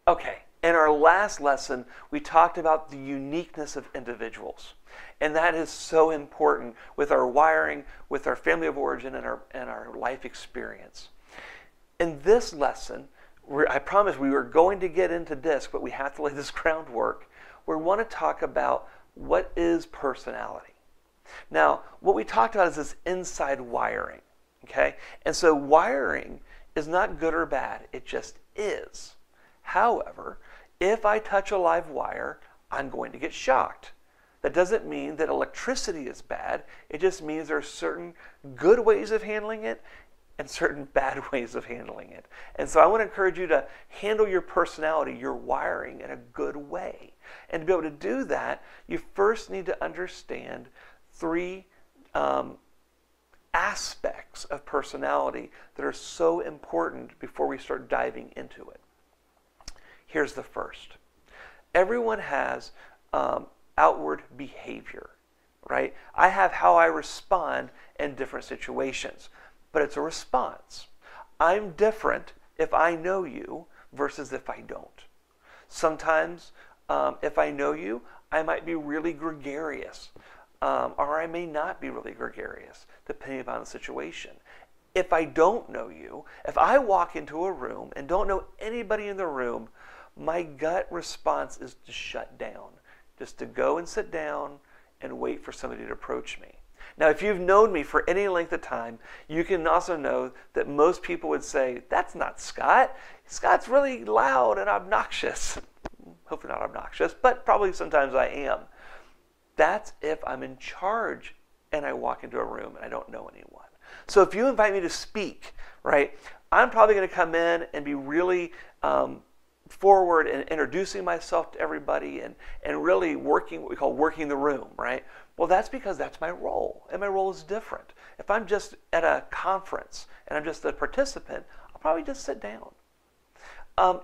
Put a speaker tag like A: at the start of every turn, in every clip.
A: Okay, in our last lesson, we talked about the uniqueness of individuals. And that is so important with our wiring, with our family of origin, and our life experience. In this lesson, I promise we were going to get into DISC, but we have to lay this groundwork. We want to talk about what is personality. Now, what we talked about is this inside wiring, okay? And so wiring is not good or bad, it just is. However, if I touch a live wire, I'm going to get shocked. That doesn't mean that electricity is bad, it just means there are certain good ways of handling it and certain bad ways of handling it. And so I want to encourage you to handle your personality, your wiring, in a good way. And to be able to do that, you first need to understand three aspects of personality that are so important before we start diving into it. Here's the first. Everyone has outward behavior, right? I have how I respond in different situations, but it's a response. I'm different if I know you versus if I don't. Sometimes, if I know you, I might be really gregarious, or I may not be really gregarious, depending upon the situation. If I don't know you, if I walk into a room and don't know anybody in the room, my gut response is to shut down, just to go and sit down and wait for somebody to approach me. Now, if you've known me for any length of time, you can also know that most people would say, that's not Scott. Scott's really loud and obnoxious. Hopefully not obnoxious, but probably sometimes I am. That's if I'm in charge and I walk into a room and I don't know anyone. So if you invite me to speak, right, I'm probably going to come in and be really forward and introducing myself to everybody and really working what we call working the room, right? Well, that's because that's my role, and my role is different. If I'm just at a conference and I'm just a participant, I'll probably just sit down.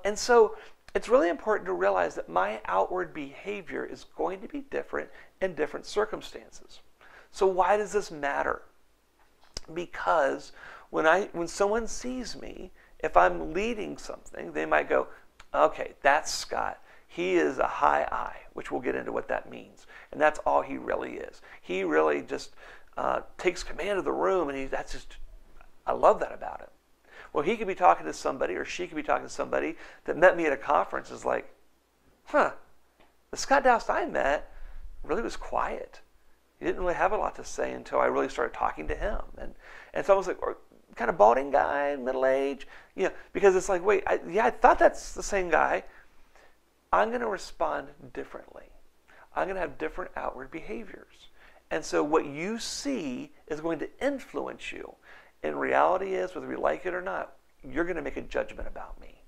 A: And so it's really important to realize that my outward behavior is going to be different in different circumstances. So why does this matter? Because when someone sees me, if I'm leading something, they might go, okay, that's Scott. He is a high I, which we'll get into what that means. And that's all he really is. He really just takes command of the room, and I love that about him. Well, he could be talking to somebody, or she could be talking to somebody that met me at a conference, is like, the Scott Doust I met really was quiet. He didn't really have a lot to say until I really started talking to him. And it's almost like, or kind of balding guy, middle age, because it's like, wait, I thought that's the same guy. I'm going to respond differently. I'm going to have different outward behaviors. And so what you see is going to influence you. And reality is, whether we like it or not, you're going to make a judgment about me.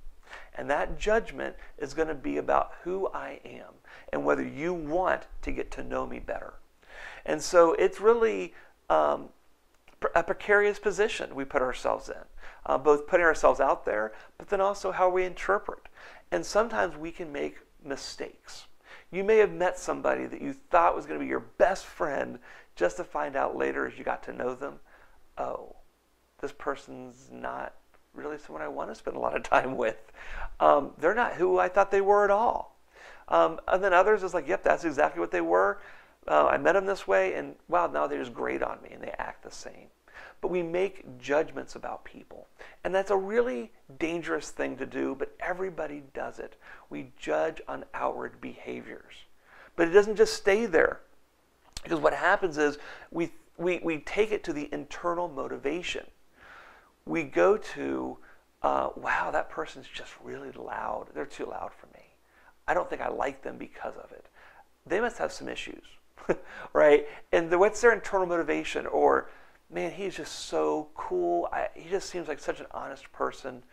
A: And that judgment is going to be about who I am and whether you want to get to know me better. And so it's really a precarious position we put ourselves in, both putting ourselves out there, but then also how we interpret. And sometimes we can make mistakes. You may have met somebody that you thought was going to be your best friend, just to find out later as you got to know them, oh, this person's not really someone I want to spend a lot of time with. They're not who I thought they were at all. And then others is like, yep, that's exactly what they were. I met them this way, and wow, now they just grate on me and they act the same. But we make judgments about people. And that's a really dangerous thing to do, but everybody does it. We judge on outward behaviors. But it doesn't just stay there. Because what happens is we take it to the internal motivation. We go to, wow, that person's just really loud. They're too loud for me. I don't think I like them because of it. They must have some issues, right? And what's their internal motivation? Or, man, he's just so cool. He just seems like such an honest person.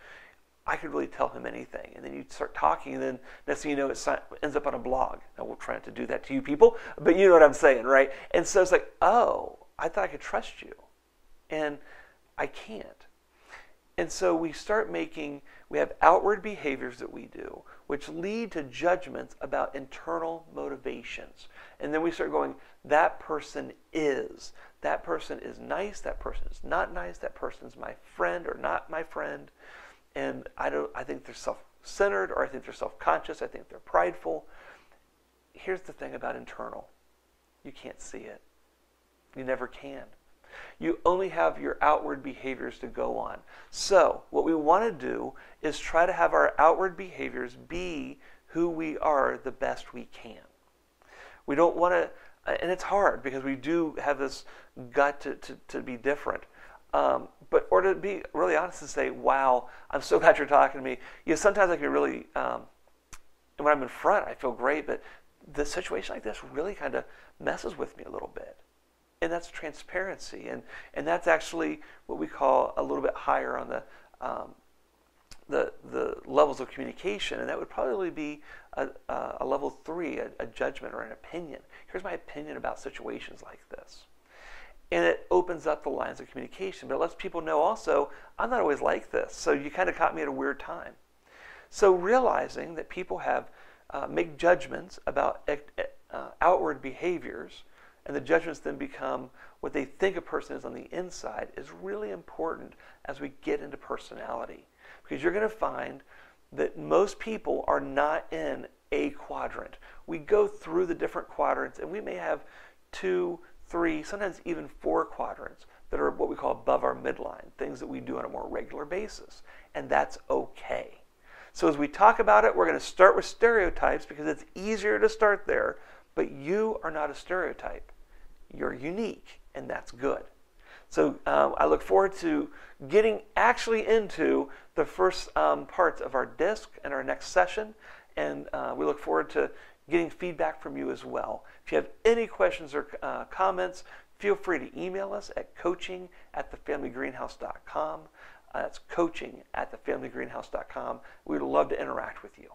A: I could really tell him anything. And then you start talking, and then next thing you know, it ends up on a blog. Now, we'll try not to do that to you people, but you know what I'm saying, right? And so it's like, oh, I thought I could trust you. And I can't. And so we have outward behaviors that we do, which lead to judgments about internal motivations. And then we start going, that person is nice, that person is not nice, that person is my friend or not my friend. And I think they're self-centered, or I think they're self-conscious, I think they're prideful. Here's the thing about internal. You can't see it. You never can. You only have your outward behaviors to go on. So what we want to do is try to have our outward behaviors be who we are the best we can. We don't want to, and it's hard because we do have this gut to be different. But or to be really honest and say, wow, I'm so glad you're talking to me. Sometimes I can really, when I'm in front, I feel great, but the situation like this really kind of messes with me a little bit. And that's transparency, and that's actually what we call a little bit higher on the levels of communication, and that would probably be a level 3, a judgment or an opinion. Here's my opinion about situations like this. And it opens up the lines of communication, but it lets people know also, I'm not always like this, so you kind of caught me at a weird time. So realizing that people have make judgments about outward behaviors, and the judgments then become what they think a person is on the inside, is really important as we get into personality. Because you're going to find that most people are not in a quadrant. We go through the different quadrants, and we may have 2, 3, sometimes even 4 quadrants that are what we call above our midline, things that we do on a more regular basis. And that's okay. So as we talk about it, we're going to start with stereotypes because it's easier to start there. But you are not a stereotype. You're unique, and that's good. So I look forward to getting actually into the first parts of our DISC and our next session, and we look forward to getting feedback from you as well. If you have any questions or comments, feel free to email us at coaching@thefamilygreenhouse.com. That's coaching@thefamilygreenhouse.com. We would love to interact with you.